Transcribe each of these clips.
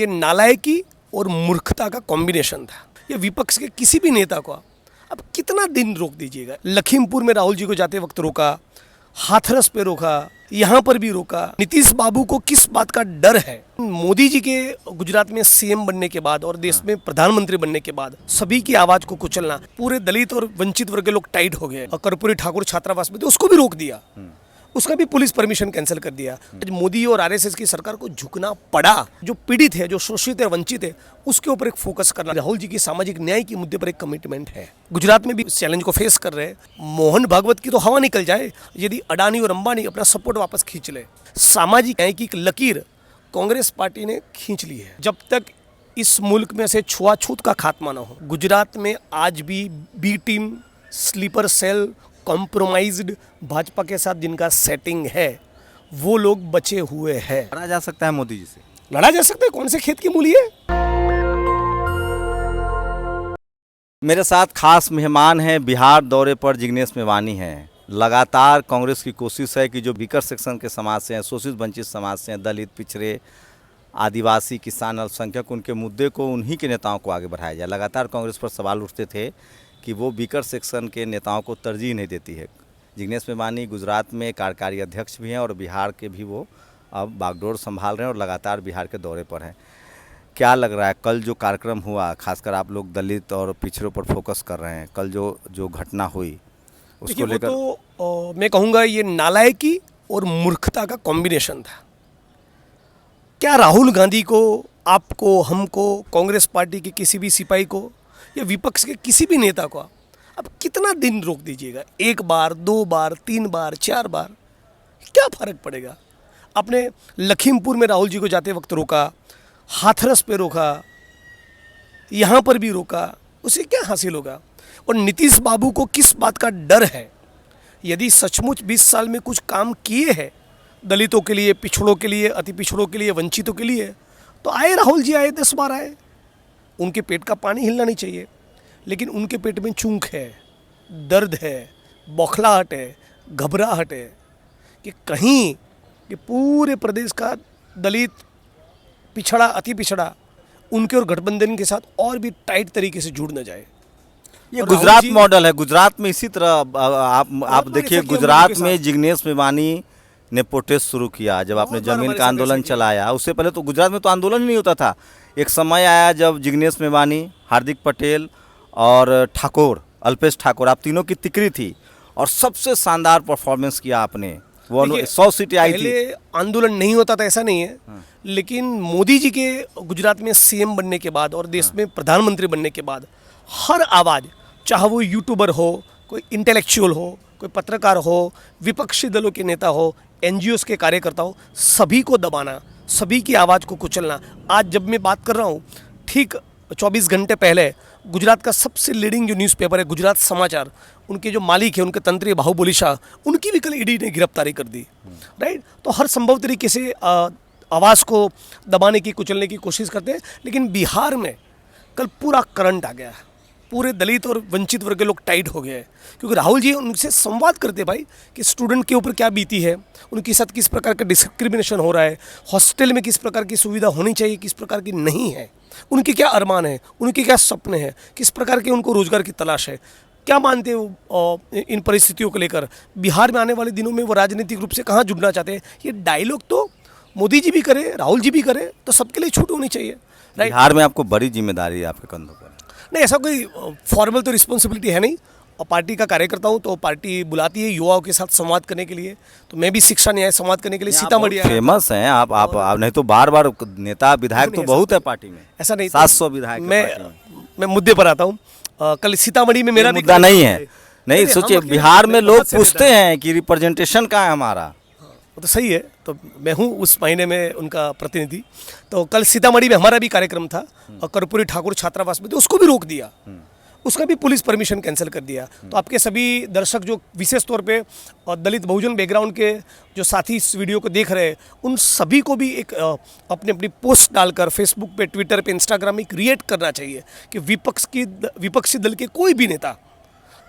ये नालायकी और मूर्खता का कॉम्बिनेशन था। ये विपक्ष के किसी भी नेता को अब कितना दिन रोक दीजिएगा। लखीमपुर में राहुल जी को जाते वक्त रोका, हाथरस पे रोका, यहाँ पर भी रोका। नीतीश बाबू को किस बात का डर है? मोदी जी के गुजरात में सीएम बनने के बाद और देश में प्रधानमंत्री बनने के बाद सभी की आवाज को कुचलना, पूरे दलित और वंचित वर्ग के लोग टाइट हो गए। और कर्पूरी ठाकुर छात्रावास में थे, उसको भी रोक दिया, उसका भी पुलिस परमिशन कैंसिल कर दिया। आज मोदी और आरएसएस की सरकार को झुकना पड़ा। जो पीड़ित है, जो शोषित है, वंचित है, उसके ऊपर एक फोकस करना। राहुल जी की सामाजिक न्याय के मुद्दे पर एक कमिटमेंट है। गुजरात में भी इस चैलेंज को फेस कर रहे हैं। मोहन भागवत की तो हवा निकल जाए यदि अडानी और अंबानी अपना सपोर्ट वापस खींच ले। सामाजिक न्याय की एक लकीर कांग्रेस पार्टी ने खींच ली है। जब तक इस मुल्क में से छुआछूत का खात्मा न हो, गुजरात में आज भी B team, sleeper cell, compromised Bhajpa के साथ जिनका सेटिंग है, वो लोग बचे हुए हैं। लड़ा जा सकता है मोदी जी से? लड़ा जा सकता है। कौन से खेत की मूली है? मेरे साथ खास मेहमान हैं, बिहार दौरे पर जिग्नेश मेवानी हैं। लगातार कांग्रेस की कोशिश है कि जो वीकर सेक्शन के समाज से हैं, शोषित वंचित समाज से हैं, दलित, पिछड़े, आदिवासी, किसान, अल्पसंख्यक, उनके मुद्दे को, उन्हीं के नेताओं को आगे बढ़ाया जाए। लगातार कांग्रेस पर सवाल उठते थे कि वो वीकर सेक्शन के नेताओं को तरजीह नहीं देती है। जिग्नेश मेवानी गुजरात में कार्यकारी अध्यक्ष भी हैं और बिहार के भी वो अब बागडोर संभाल रहे हैं और लगातार बिहार के दौरे पर हैं। क्या लग रहा है, कल जो कार्यक्रम हुआ, खासकर आप लोग दलित और पिछड़ों पर फोकस कर रहे हैं, कल जो घटना हुई उसको लेकर? तो मैं कहूँगा ये नालायकी और मूर्खता का कॉम्बिनेशन था। क्या राहुल गांधी को, आपको, हमको, कांग्रेस पार्टी के किसी भी सिपाही को या विपक्ष के किसी भी नेता को अब कितना दिन रोक दीजिएगा? एक बार, दो बार, तीन बार, चार बार, क्या फर्क पड़ेगा? आपने लखीमपुर में राहुल जी को जाते वक्त रोका, हाथरस पे रोका, यहाँ पर भी रोका, उसे क्या हासिल होगा? और नीतीश बाबू को किस बात का डर है? यदि सचमुच 20 साल में कुछ काम किए हैं दलितों के लिए, पिछड़ों के लिए, अति पिछड़ों के लिए, वंचितों के लिए, तो आए राहुल जी, आए 10 बार आए। उनके पेट का पानी हिलना नहीं चाहिए, लेकिन उनके पेट में चूंक है, दर्द है, बौखलाहट है, घबराहट है कि कहीं कि पूरे प्रदेश का दलित, पिछड़ा, अति पिछड़ा उनके और गठबंधन के साथ और भी टाइट तरीके से जुड़ न जाए। ये गुजरात मॉडल है। गुजरात में इसी तरह आप देखिए, गुजरात में जिग्नेश मेवानी ने प्रोटेस्ट शुरू किया जब आपने जमीन का आंदोलन चलाया। उससे पहले तो गुजरात में तो आंदोलन ही नहीं होता था। एक समय आया जब जिग्नेश मेवानी, हार्दिक पटेल और ठाकुर, अल्पेश ठाकुर, आप तीनों की तिकड़ी थी और सबसे शानदार परफॉर्मेंस किया आपने। वो 100 सीटें आई थी। पहले आंदोलन नहीं होता था ऐसा नहीं है, लेकिन मोदी जी के गुजरात में सीएम बनने के बाद और देश में प्रधानमंत्री बनने के बाद हर आवाज़, चाहे वो यूट्यूबर हो, कोई इंटेलेक्चुअल हो, कोई पत्रकार हो, विपक्षी दलों के नेता हो, एनजीओस के कार्यकर्ता हो, सभी को दबाना, सभी की आवाज़ को कुचलना। आज जब मैं बात कर रहा हूँ, ठीक 24 घंटे पहले गुजरात का सबसे लीडिंग जो न्यूज़पेपर है गुजरात समाचार, उनके जो मालिक है, उनके तंत्री बाहुबली शाह, उनकी भी कल ईडी ने गिरफ्तारी कर दी। राइट? तो हर संभव तरीके से आवाज़ को दबाने की, कुचलने की कोशिश करते हैं। लेकिन बिहार में कल पूरा करंट आ गया है। पूरे दलित और वंचित वर्ग के लोग टाइट हो गए हैं, क्योंकि राहुल जी उनसे संवाद करते भाई कि स्टूडेंट के ऊपर क्या बीती है, उनके साथ किस प्रकार का डिस्क्रिमिनेशन हो रहा है, हॉस्टल में किस प्रकार की सुविधा होनी चाहिए, किस प्रकार की नहीं है, उनके क्या अरमान है, उनके क्या सपने हैं, किस प्रकार के उनको रोजगार की तलाश है, क्या मानते हो इन परिस्थितियों को लेकर। बिहार में आने वाले दिनों में वो राजनीतिक रूप से कहाँ जुड़ना चाहते हैं, ये डायलॉग तो मोदी जी भी करें, राहुल जी भी करें, तो सबके लिए छूट होनी चाहिए। राइट? बिहार में आपको बड़ी जिम्मेदारी है आपके कंधों पर। नहीं, ऐसा कोई फॉर्मल तो रिस्पॉन्सिबिलिटी है नहीं, और पार्टी का कार्यकर्ता हूँ तो पार्टी बुलाती है युवाओं के साथ संवाद करने के लिए, तो मैं भी शिक्षा न्याय संवाद करने के लिए सीतामढ़ी आया। फेमस हैं आप नहीं तो बार नेता विधायक तो बहुत है पार्टी में, ऐसा नहीं, 700 विधायक। मैं मुद्दे पर आता हूँ। कल सीतामढ़ी में मेरा मुद्दा नहीं है। नहीं सोचिए, बिहार में लोग पूछते हैं कि रिप्रेजेंटेशन कहाँ है हमारा। तो सही है, तो मैं हूँ उस महीने में उनका प्रतिनिधि। तो कल सीतामढ़ी में हमारा भी कार्यक्रम था और कर्पूरी ठाकुर छात्रावास में, तो उसको भी रोक दिया, उसका भी पुलिस परमिशन कैंसिल कर दिया। तो आपके सभी दर्शक जो विशेष तौर पे दलित बहुजन बैकग्राउंड के जो साथी इस वीडियो को देख रहे हैं, उन सभी को भी एक अपनी अपनी पोस्ट डालकर फेसबुक पे, ट्विटर पे, इंस्टाग्राम में क्रिएट करना चाहिए कि विपक्षी दल के कोई भी नेता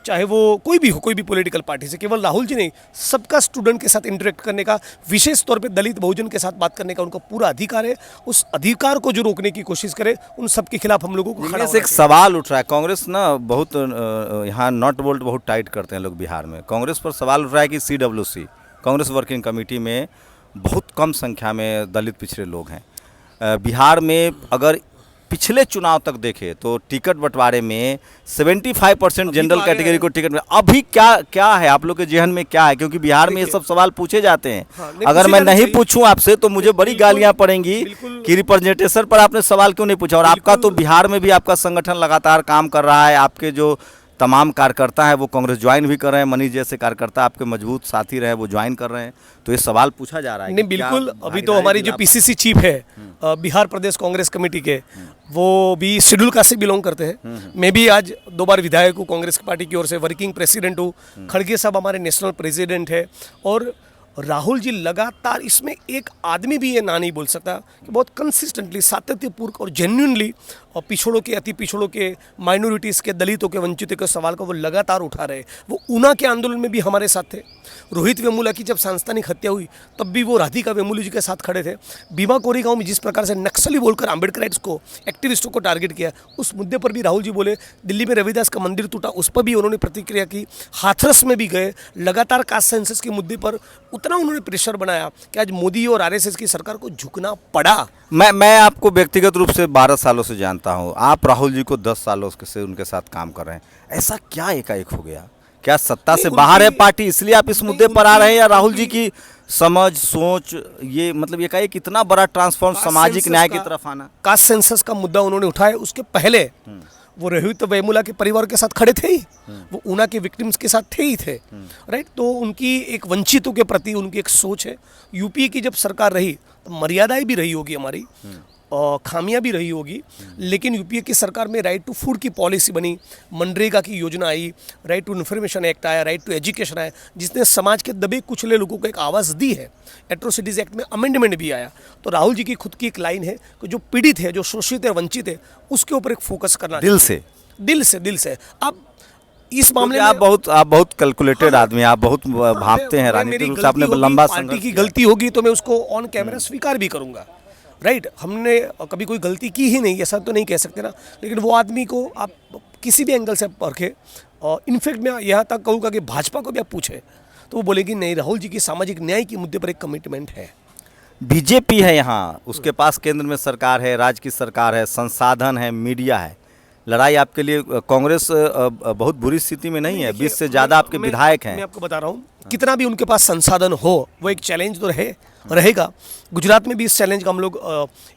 चाहे वो कोई भी हो, कोई भी पॉलिटिकल पार्टी से, केवल राहुल जी नहीं, सबका स्टूडेंट के साथ इंटरेक्ट करने का, विशेष तौर पे दलित बहुजन के साथ बात करने का उनका पूरा अधिकार है। उस अधिकार को जो रोकने की कोशिश करे, उन सब के खिलाफ हम लोगों को खड़ा लेकिन होना एक सवाल उठ रहा है, कांग्रेस ना बहुत यहाँ नॉट बोल्ट बहुत टाइट करते हैं लोग बिहार में। कांग्रेस पर सवाल उठ रहा है कि CWC कांग्रेस वर्किंग कमेटी में बहुत कम संख्या में दलित पिछड़े लोग हैं। बिहार में अगर पिछले चुनाव तक देखें तो टिकट बंटवारे में 75% जनरल तो आगे कैटेगरी है। को टिकट में। अभी क्या क्या है आप लोग के जहन में, क्या है? क्योंकि बिहार में ये सब सवाल पूछे जाते हैं। हाँ, नहीं, अगर पूछे मैं जाने नहीं चाहिए। पूछूं आपसे तो मुझे बड़ी बिल्कुल, गालियां पड़ेंगी बिल्कुल। कि रिप्रेजेंटेशन पर आपने सवाल क्यों नहीं पूछा। और आपका तो बिहार में भी आपका संगठन लगातार काम कर रहा है, आपके जो तमाम कार्यकर्ता हैं वो कांग्रेस ज्वाइन भी कर रहे हैं, मनीष जैसे कार्यकर्ता आपके मजबूत साथी रहे वो ज्वाइन कर रहे हैं, तो ये सवाल पूछा जा रहा है नहीं, कि क्या बिल्कुल। अभी तो भागीदारी हमारी जो दिला पाए? PCC चीफ है बिहार प्रदेश कांग्रेस कमेटी के, वो भी शेड्यूल कास्ट से बिलोंग करते हैं। मैं भी आज 2 बार विधायक हूँ कांग्रेस पार्टी की ओर से, वर्किंग प्रेसिडेंट हूँ। खड़गे साहब हमारे नेशनल प्रेसिडेंट है। और राहुल जी लगातार, इसमें एक आदमी भी ये ना नहीं बोल सकता कि बहुत कंसिस्टेंटली, सातत्यपूर्ण और जेन्युइनली पिछड़ों के, अति पिछड़ों के, माइनॉरिटीज़ के, दलितों के, वंचितों के सवाल को वो लगातार उठा रहे। वो ऊना के आंदोलन में भी हमारे साथ थे। रोहित वेमुला की जब सांस्थानिक हत्या हुई तब भी वो राधिका वेमुला जी के साथ खड़े थे। भीमा कोरेगांव में जिस प्रकार से नक्सली बोलकर आम्बेडकराइट्स को, एक्टिविस्टों को टारगेट किया, उस मुद्दे पर भी राहुल जी बोले। दिल्ली में रविदास का मंदिर टूटा, उस पर भी उन्होंने प्रतिक्रिया की। हाथरस में भी गए, लगातार कास्ट सेंसस के मुद्दे पर उतना उन्होंने प्रेशर बनाया कि आज मोदी और RSS की सरकार को झुकना पड़ा। मैं आपको व्यक्तिगत रूप से 12 सालों से जानता हूं, आप राहुल जी को 10 सालों से उनके साथ काम कर रहे हैं। ऐसा क्या एकाएक हो गया? क्या सत्ता से नहीं, बाहर है उनकी- पार्टी इसलिए आप इस नहीं, मुद्दे पर आ रहे हैं, या उनकी- राहुल जी की समझ सोच, ये मतलब एकाएक इतना बड़ा ट्रांसफॉर्म कास्ट सामाजिक सेंसस न्याय की का- तरफ आना? कास्ट सेंसस का मुद्दा उन्होंने उठाया, उसके पहले वो रोहित वेमुला के परिवार के साथ खड़े थे ही, वो ऊना के विक्टिम्स के साथ थे ही थे, राइट। तो उनकी एक वंचितों के प्रति उनकी एक सोच है। यूपीए की जब सरकार रही तो मर्यादाएं भी रही होगी हमारी, और खामियां भी रही होगी, लेकिन यूपीए की सरकार में राइट टू फूड की पॉलिसी बनी, मनरेगा की योजना आई, राइट टू इन्फॉर्मेशन एक्ट आया, राइट टू एजुकेशन आया, जिसने समाज के दबे कुचले लोगों को एक आवाज़ दी है। एट्रोसिटीज़ एक्ट में अमेंडमेंट भी आया। तो राहुल जी की खुद की एक लाइन है कि जो पीड़ित है, जो शोषित है, वंचित है, उसके ऊपर एक फोकस करना दिल से। दिल से। अब इस मामले क्योंकि में आप बहुत कैलकुलेटेड हाँ, आदमी, आप बहुत भांपते हैं मैं- राजनीतिक मेरी रूप से, गलती आपने होगी, लंबा पार्टी संघर्ष की किया। गलती होगी तो मैं उसको ऑन कैमरा स्वीकार भी करूंगा, राइट। हमने कभी कोई गलती की ही नहीं, ऐसा तो नहीं कह सकते ना। लेकिन वो आदमी को आप किसी भी एंगल से आप परखे, और इनफैक्ट मैं यहाँ तक कहूँगा कि भाजपा को भी आप पूछे तो वो बोलेगी नहीं, राहुल जी की सामाजिक न्याय के मुद्दे पर एक कमिटमेंट है। बीजेपी है यहाँ, उसके पास केंद्र में सरकार है, राज्य की सरकार है, संसाधन है, मीडिया है। लड़ाई आपके लिए, कांग्रेस बहुत बुरी स्थिति में नहीं है, 20 से ज़्यादा आपके विधायक हैं। मैं आपको बता रहा हूँ, कितना भी उनके पास संसाधन हो, वो एक चैलेंज तो रहेगा। गुजरात में भी इस चैलेंज का हम लोग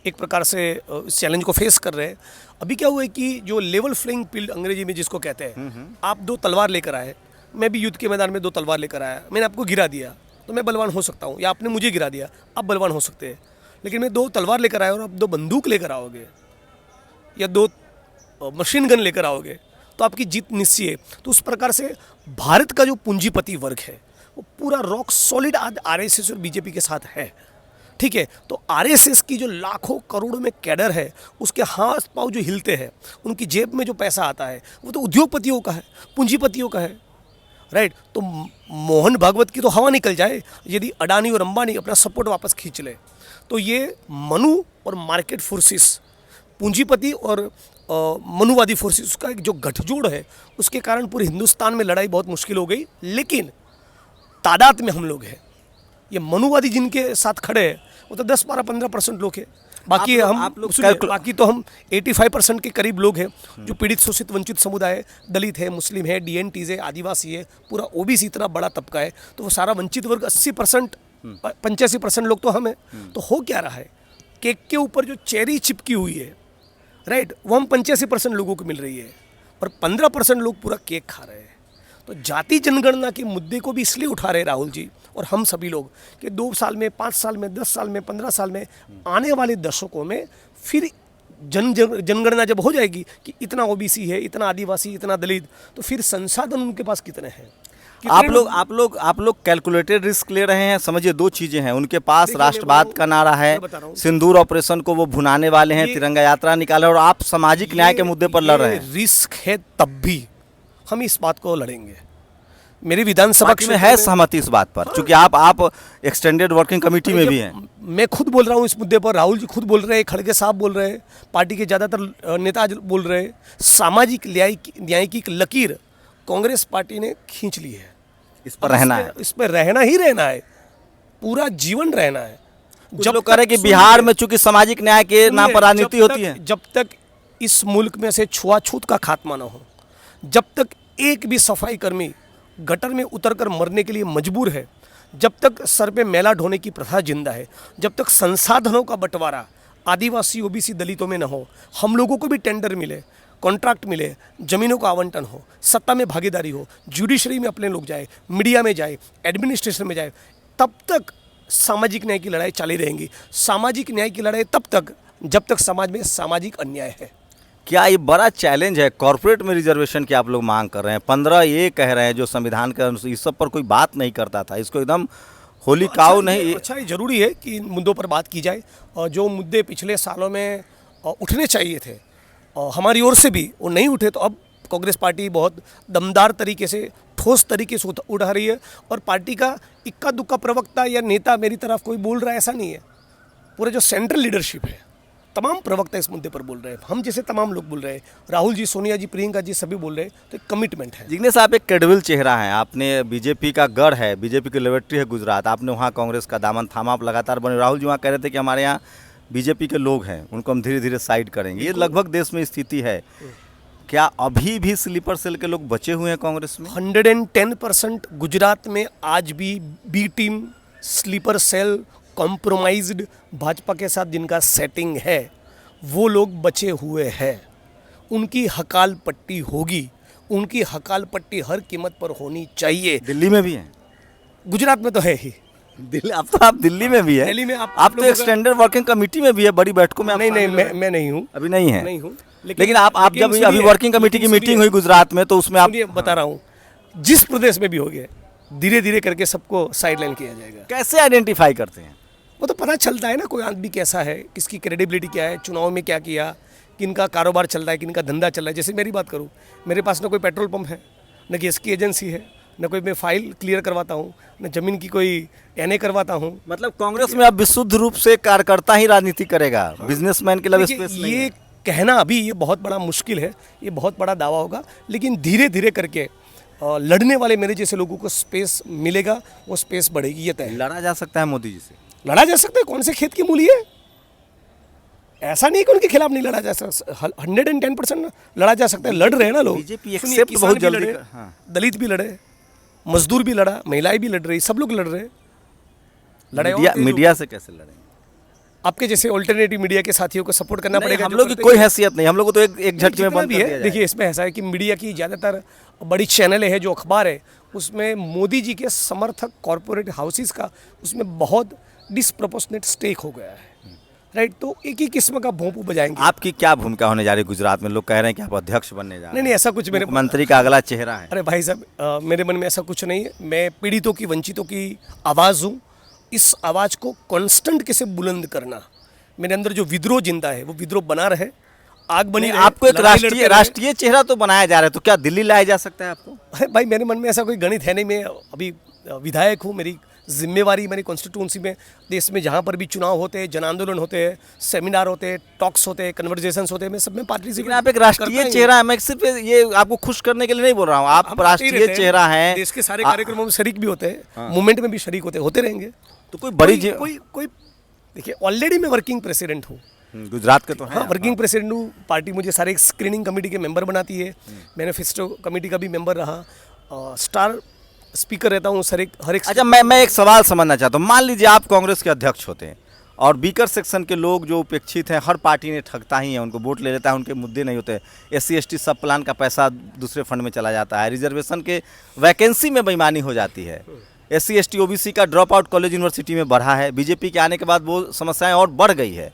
एक प्रकार से इस चैलेंज को फेस कर रहे हैं। अभी क्या हुआ है कि जो लेवल फ्लेइंग फील्ड अंग्रेजी में जिसको कहते हैं, आप 2 तलवार लेकर आए, मैं भी युद्ध के मैदान में 2 तलवार लेकर आया, मैंने आपको गिरा दिया तो मैं बलवान हो सकता हूँ, या आपने मुझे गिरा दिया आप बलवान हो सकते हैं। लेकिन मैं 2 तलवार लेकर आया और आप 2 बंदूक लेकर आओगे या 2 मशीन गन लेकर आओगे तो आपकी जीत निश्चित है। तो उस प्रकार से भारत का जो पूंजीपति वर्ग है वो पूरा रॉक सॉलिड आज RSS और बीजेपी के साथ है, ठीक है। तो RSS की जो लाखों करोड़ों में कैडर है, उसके हाथ पाँव जो हिलते हैं, उनकी जेब में जो पैसा आता है वो तो उद्योगपतियों का है, पूंजीपतियों का है, राइट। तो मोहन भागवत की तो हवा निकल जाए यदि अडानी और अंबानी अपना सपोर्ट वापस खींच ले। तो ये मनु और मार्केट फोर्सेस, पूंजीपति और मनुवादी फोर्सेस का एक जो गठजोड़ है, उसके कारण पूरे हिंदुस्तान में लड़ाई बहुत मुश्किल हो गई। लेकिन तादाद में हम लोग हैं, ये मनुवादी जिनके साथ खड़े हैं वो तो 10, 12, 15% लोग हैं। बाकी बाकी तो हम 85% के करीब लोग हैं जो पीड़ित, शोषित, वंचित समुदाय है, दलित है, मुस्लिम है, DNTs है, आदिवासी है, पूरा OBC इतना बड़ा तबका है। तो वो सारा वंचित वर्ग 80%, 85% लोग तो हम हैं। तो हो क्या रहा है, केक के ऊपर जो चेरी चिपकी हुई है, राइट, वो हम 85% लोगों को मिल रही है और 15% लोग पूरा केक खा रहे हैं। तो जाति जनगणना के मुद्दे को भी इसलिए उठा रहे राहुल जी और हम सभी लोग कि 2 साल में, 5 साल में, 10 साल में, 15 साल में, आने वाले दशकों में फिर जनगणना जब हो जाएगी कि इतना OBC है, इतना आदिवासी, इतना दलित, तो फिर संसाधन उनके पास कितने हैं। आप लोग कैलकुलेटेड रिस्क ले रहे हैं। समझिए 2 चीजें हैं, उनके पास राष्ट्रवाद का नारा है, सिंदूर ऑपरेशन को वो भुनाने वाले हैं, तिरंगा यात्रा निकाले, और आप सामाजिक न्याय के मुद्दे पर लड़ रहे हैं। रिस्क है तब भी हम इस बात को लड़ेंगे। मेरी विधानसभा पार्टी में है सहमति इस बात पर, क्योंकि आप एक्सटेंडेड वर्किंग कमेटी में भी हैं। मैं खुद बोल रहा हूँ इस मुद्दे पर, राहुल जी खुद बोल रहे हैं, खड़गे साहब बोल रहे हैं, पार्टी के ज़्यादातर नेता आज बोल रहे हैं। सामाजिक न्याय की एक लकीर कांग्रेस पार्टी ने खींच ली है। इस पर रहना है, इस पर रहना ही रहना है, पूरा जीवन रहना है। जब लोग कह रहे हैं कि बिहार में चूंकि सामाजिक न्याय के नाम पर राजनीति होती है, जब तक इस मुल्क में से छुआछूत का खात्मा न हो, जब तक एक भी सफाई कर्मी गटर में उतरकर मरने के लिए मजबूर है, जब तक सर पे मैला ढोने की प्रथा जिंदा है, जब तक संसाधनों का बंटवारा आदिवासी ओबीसी दलितों में न हो, हम लोगों को भी टेंडर मिले, कॉन्ट्रैक्ट मिले, जमीनों का आवंटन हो, सत्ता में भागीदारी हो, जुडिशरी में अपने लोग जाए, मीडिया में जाए, एडमिनिस्ट्रेशन में जाए, तब तक सामाजिक न्याय की लड़ाई चाली रहेगी। सामाजिक न्याय की लड़ाई तब तक जब तक समाज में सामाजिक अन्याय है। क्या ये बड़ा चैलेंज है कॉर्पोरेट में रिजर्वेशन की आप लोग मांग कर रहे हैं? 15 ये कह रहे हैं जो संविधान के अनुसार, इस सब पर कोई बात नहीं करता था, इसको एकदम होली काऊ नहीं। अच्छा, ये जरूरी है कि इन मुद्दों पर बात की जाए, और जो मुद्दे पिछले सालों में उठने चाहिए थे हमारी ओर से भी वो नहीं उठे, तो अब कांग्रेस पार्टी बहुत दमदार तरीके से, ठोस तरीके से उठा रही है। और पार्टी का इक्का दुक्का प्रवक्ता या नेता मेरी तरफ कोई बोल रहा है ऐसा नहीं है, पूरे जो सेंट्रल लीडरशिप है तमाम प्रवक्ता इस मुद्दे पर बोल रहे हैं, हम जैसे तमाम लोग बोल रहे हैं, राहुल जी, सोनिया जी, प्रियंका जी सभी बोल रहे हैं, तो एक कमिटमेंट है। जिग्नेश साहब एक क्रेडिबल चेहरा है, आपने बीजेपी का गढ़ है, बीजेपी की लेबोरेटरी है गुजरात, आपने वहाँ कांग्रेस का दामन थामा, आप लगातार बने। राहुल जी वहाँ कह रहे थे कि हमारे यहाँ बीजेपी के लोग हैं, उनको हम धीरे धीरे साइड करेंगे। ये लगभग देश में स्थिति है। क्या अभी भी स्लीपर सेल के लोग बचे हुए हैं कांग्रेस में? 110% गुजरात में आज भी B team, sleeper cell, compromised Bhajpa के साथ जिनका सेटिंग है, वो लोग बचे हुए हैं। उनकी हकाल पट्टी होगी, उनकी हकाल पट्टी हर कीमत पर होनी चाहिए। दिल्ली में भी है, गुजरात में तो है ही। दिल्ली, अब तो आप दिल्ली में भी है। दिल्ली में आप तो एक्सटेंडेड वर्किंग कमेटी में भी है, बड़ी बैठकों में। नहीं, मैं नहीं हूँ, अभी नहीं है, नहीं हूँ। लेकिन आप जब अभी वर्किंग कमेटी की मीटिंग हुई गुजरात में, तो उसमें आप बता रहा हूँ, जिस प्रदेश में भी हो गया, धीरे धीरे करके सबको साइडलाइन किया जाएगा। कैसे आइडेंटिफाई करते हैं? वो तो पता चलता है ना, कोई आदमी कैसा है, किसकी क्रेडिबिलिटी क्या है, चुनाव में क्या किया, किनका कारोबार चल रहा है, किनका धंधा चल रहा है। जैसे मेरी बात करूँ, मेरे पास ना कोई पेट्रोल पंप है, न गैस की एजेंसी है, न कोई मैं फाइल क्लियर करवाता हूँ, न जमीन की कोई एनए करवाता हूँ। मतलब कांग्रेस में अब विशुद्ध रूप से कार्यकर्ता ही राजनीति करेगा, बिजनेसमैन के लिए स्पेस नहीं है। ये कहना अभी ये बहुत बड़ा मुश्किल है, ये बहुत बड़ा दावा होगा, लेकिन धीरे धीरे करके लड़ने वाले मेरे जैसे लोगों को स्पेस मिलेगा, वो स्पेस बढ़ेगी, ये तय है। लड़ा जा सकता है मोदी जी से? लड़ा जा सकता है, कौन से खेत की मूली है? ऐसा नहीं कि उनके खिलाफ नहीं लड़ा जा सकता, 110% लड़ा जा सकता है। लड़ रहे हैं ना लोग। बीजेपी एक्सेप्ट बहुत जल्दी कर, हाँ। दलित भी लड़े, मजदूर भी लड़ा, महिलाएं भी लड़ रही, सब लोग लड़ रहे हैं। मीडिया से कैसे लड़ेंगे? आपके जैसे ऑल्टरनेटिव मीडिया के साथियों को सपोर्ट करना पड़ेगा। हम लोग की कोई हैसियत नहीं, हम लोग को तो एक झटके में बंद कर दिया जाए। देखिए, इसमें ऐसा है कि मीडिया की ज़्यादातर बड़ी चैनलें हैं, जो अखबार है, उसमें मोदी जी के समर्थक कॉरपोरेट हाउसेस का उसमें बहुत डिसप्रोपोर्शनेट स्टेक हो गया है, राइट। तो एक ही किस्म का भोंपू बजाएंगे। आपकी क्या भूमिका होने जा रही है गुजरात में? लोग कह रहे हैं कि आप अध्यक्ष बनने जा रहे हैं। नहीं, ऐसा कुछ मेरे मंत्री का अगला चेहरा है। अरे भाई साहब, मेरे मन में ऐसा कुछ नहीं है। मैं पीड़ितों की, वंचितों की आवाज़ हूँ। इस आवाज़ को कांस्टेंट कैसे बुलंद करना, मेरे अंदर जो विद्रोह जिंदा है, वो विद्रोह बना रहे, आग बनी रहे। आपको एक राष्ट्रीय चेहरा तो बनाया जा रहा है, तो क्या दिल्ली लाया जा सकता है आपको? अरे भाई, मेरे मन में ऐसा कोई गणित है नहीं। मैं अभी विधायक हूँ, मेरी जिम्मेवारी मेरी कॉन्स्टिट्यूंसी में, देश में जहाँ पर भी चुनाव होते हैं, जन आंदोलन होते हैं, सेमिनार होते हैं, टॉक्स होते हैं, कन्वर्जेशंस होते हैं, मैं सब में पार्टिसिपेट। आप एक राष्ट्रीय चेहरा है, मैं सिर्फ ये आपको खुश करने के लिए नहीं बोल रहा हूँ, आप राष्ट्रीय चेहरा हैं। देश के सारे कार्यक्रमों में शरीक भी होते हैं, मूवमेंट में भी शरीक होते रहेंगे। तो कोई बड़ी कोई देखिए, ऑलरेडी मैं वर्किंग प्रेसिडेंट हूँ गुजरात के, तो हाँ, वर्किंग प्रेसिडेंट हूँ। पार्टी मुझे सारे स्क्रीनिंग कमेटी के मेंबर बनाती है, मैनिफेस्टो कमेटी का भी मेंबर रहा, स्टार स्पीकर रहता हूँ हर एक। अच्छा, मैं एक सवाल समझना चाहता हूँ। मान लीजिए आप कांग्रेस के अध्यक्ष होते हैं और बीकर सेक्शन के लोग जो उपेक्षित हैं, हर पार्टी ने ठगता ही है, उनको वोट ले लेता है, उनके मुद्दे नहीं होते। SC/ST सब प्लान का पैसा दूसरे फंड में चला जाता है, रिजर्वेशन के वैकेंसी में बेईमानी हो जाती है, SC/ST OBC का ड्रॉप आउट कॉलेज यूनिवर्सिटी में बढ़ा है। बीजेपी के आने के बाद वो समस्याएं और बढ़ गई है।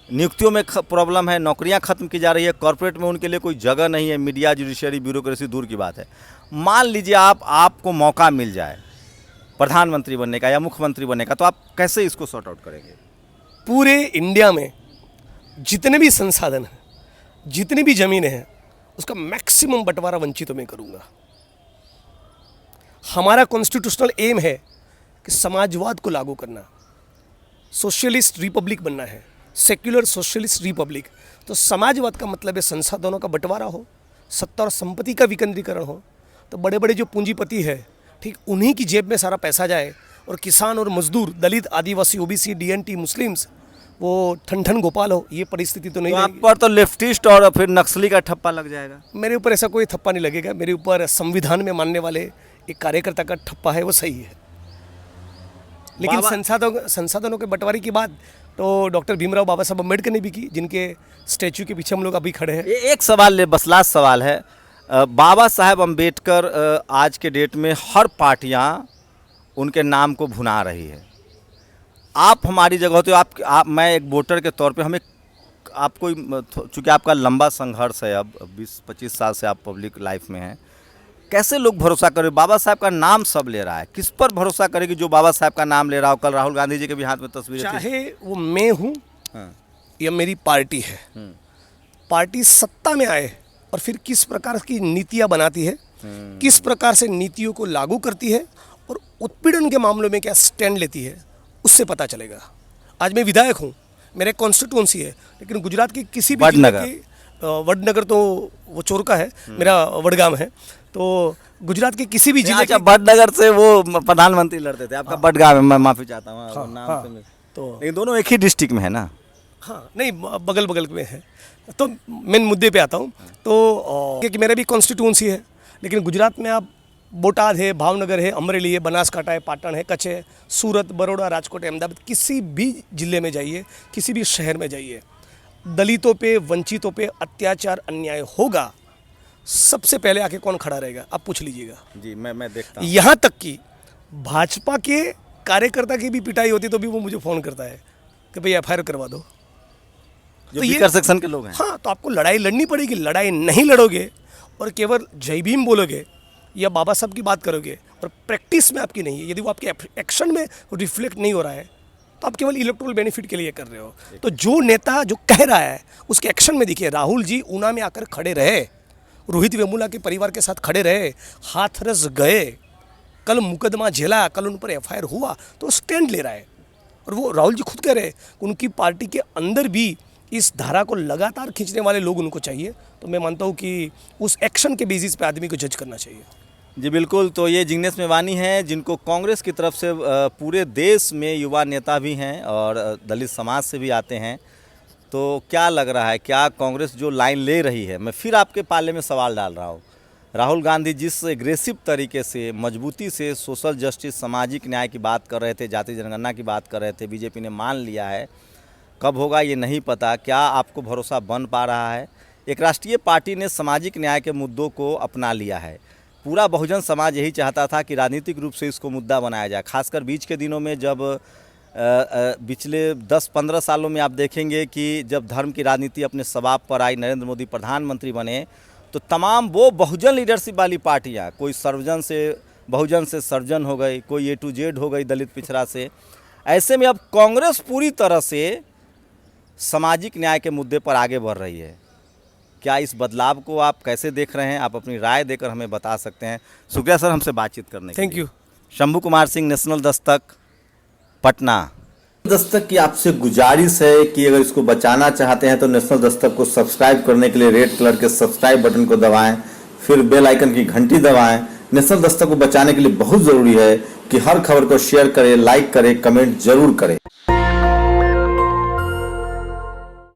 नियुक्तियों में प्रॉब्लम है, नौकरियां खत्म की जा रही है, कॉर्पोरेट में उनके लिए कोई जगह नहीं है, मीडिया, जुडिशरी, ब्यूरोक्रेसी दूर की बात है। मान लीजिए आपको मौका मिल जाए प्रधानमंत्री बनने का या मुख्यमंत्री बनने का, तो आप कैसे इसको सॉर्ट आउट करेंगे? पूरे इंडिया में जितने भी संसाधन हैं, जितनी भी ज़मीनें हैं, उसका मैक्सिमम बंटवारा वंचितों में करूंगा। हमारा कॉन्स्टिट्यूशनल एम है कि समाजवाद को लागू करना, सोशलिस्ट रिपब्लिक बनना है, सेक्युलर सोशलिस्ट रिपब्लिक। तो समाजवाद का मतलब है संसाधनों का बंटवारा हो, सत्ता और संपत्ति का विकेंद्रीकरण हो। तो बड़े बड़े जो पूंजीपति है, ठीक, उन्हीं की जेब में सारा पैसा जाए और किसान और मजदूर, दलित, आदिवासी, ओबीसी, डीएनटी, मुस्लिम्स वो ठन गोपाल हो, ये परिस्थिति तो नहीं तो आप रहेगी। पर तो लेफ्टिस्ट और फिर नक्सली का ठप्पा लग जाएगा। मेरे ऊपर ऐसा कोई थप्पा नहीं लगेगा। मेरे ऊपर संविधान में मानने वाले एक कार्यकर्ता का ठप्पा है, वो सही है। लेकिन संसाधनों के बंटवारे की बात तो डॉक्टर भीमराव बाबा साहब अम्बेडकर ने भी की, जिनके स्टैच्यू के पीछे हम लोग अभी खड़े हैं। एक सवाल बस लास्ट सवाल है। बाबा साहेब अम्बेडकर आज के डेट में हर पार्टियां उनके नाम को भुना रही है। आप हमारी जगह होते हो, आप मैं एक वोटर के तौर पे हमें आपको, चूँकि आपका लंबा संघर्ष है, अब 20-25 साल से आप पब्लिक लाइफ में हैं, कैसे लोग भरोसा करें? बाबा साहब का नाम सब ले रहा है, किस पर भरोसा करें कि जो बाबा साहब का नाम ले रहा हो? कल राहुल गांधी जी के भी हाथ में तस्वीरें थी। चाहे वो मैं हूँ या मेरी पार्टी है, पार्टी सत्ता में आए और फिर किस प्रकार की नीतियाँ बनाती है, किस प्रकार से नीतियों को लागू करती है और उत्पीड़न के मामलों में क्या स्टैंड लेती है, उससे पता चलेगा। आज मैं विधायक हूँ, मेरे कॉन्स्टिट्यूंसी है, लेकिन गुजरात के किसी भी वडनगर तो वो चोरका है, मेरा वडगाम है, तो गुजरात के किसी भी जिले के वडनगर से वो प्रधानमंत्री लड़ते थे, आपका वडगाम है, मैं माफी चाहता हूँ। तो लेकिन दोनों एक ही डिस्ट्रिक्ट में है ना? हाँ, नहीं, बगल बगल में है। तो मेन मुद्दे पे आता हूँ। तो क्योंकि मेरा भी कॉन्स्टिट्यूंसी है, लेकिन गुजरात में आप बोटाद है, भावनगर है, अमरेली है, बनासकांठा है, पाटण है, कच्छ है, सूरत, बड़ौदा, राजकोट, अहमदाबाद, किसी भी जिले में जाइए, किसी भी शहर में जाइए, दलितों पे, वंचितों पे अत्याचार, अन्याय होगा, सबसे पहले आके कौन खड़ा रहेगा, आप पूछ लीजिएगा। जी, मैं देखता हूँ। यहाँ तक कि भाजपा के कार्यकर्ता की भी पिटाई होती तो भी वो मुझे फ़ोन करता है कि भाई FIR करवा दो। जो बीकर सेक्शन के लोग हैं। हाँ, तो आपको लड़ाई लड़नी पड़ेगी। लड़ाई नहीं लड़ोगे और केवल जय भीम बोलोगे या बाबा साहब की बात करोगे और प्रैक्टिस में आपकी नहीं है, यदि वो आपके एक्शन में रिफ्लेक्ट नहीं हो रहा है, तो आप केवल इलेक्टोरल बेनिफिट के लिए कर रहे हो। तो जो नेता जो कह रहा है उसके एक्शन में दिखिए। राहुल जी ऊना में आकर खड़े रहे, रोहित वेमुला के परिवार के साथ खड़े रहे, हाथरस गए, कल मुकदमा झेला, कल उन पर FIR हुआ, तो स्टैंड ले रहा है। और वो राहुल जी खुद कह रहे हैं उनकी पार्टी के अंदर भी इस धारा को लगातार खींचने वाले लोग उनको चाहिए। तो मैं मानता हूँ कि उस एक्शन के बेसिस पे आदमी को जज करना चाहिए। जी बिल्कुल। तो ये जिग्नेश मेवानी हैं, जिनको कांग्रेस की तरफ से पूरे देश में युवा नेता भी हैं और दलित समाज से भी आते हैं। तो क्या लग रहा है, क्या कांग्रेस जो लाइन ले रही है, मैं फिर आपके पाले में सवाल डाल रहा हूँ, राहुल गांधी जिस एग्रेसिव तरीके से, मजबूती से सोशल जस्टिस, सामाजिक न्याय की बात कर रहे थे, जाति जनगणना की बात कर रहे थे, बीजेपी ने मान लिया है, कब होगा ये नहीं पता, क्या आपको भरोसा बन पा रहा है? एक राष्ट्रीय पार्टी ने सामाजिक न्याय के मुद्दों को अपना लिया है, पूरा बहुजन समाज यही चाहता था कि राजनीतिक रूप से इसको मुद्दा बनाया जाए। खासकर बीच के दिनों में जब पिछले 10-15 सालों में आप देखेंगे कि जब धर्म की राजनीति अपने शबाब पर आई, नरेंद्र मोदी प्रधानमंत्री बने, तो तमाम वो बहुजन लीडरशिप वाली पार्टियां, कोई सर्वजन से बहुजन से सर्जन हो गई, कोई A to Z हो गई दलित पिछड़ा से। ऐसे में अब कांग्रेस पूरी तरह से सामाजिक न्याय के मुद्दे पर आगे बढ़ रही है। क्या इस बदलाव को आप कैसे देख रहे हैं? आप अपनी राय देकर हमें बता सकते हैं। शुक्रिया सर हमसे बातचीत करने के लिए। Thank you. Shambhu Kumar Singh, national Dastak, Patna. Dastak की आपसे गुजारिश है कि अगर इसको बचाना चाहते हैं तो नेशनल दस्तक को सब्सक्राइब करने के लिए रेड कलर के सब्सक्राइब बटन को दबाएं, फिर बेल आइकन की घंटी दबाएं। नेशनल दस्तक को बचाने के लिए बहुत ज़रूरी है कि हर खबर को शेयर करें, लाइक करें, कमेंट जरूर करें।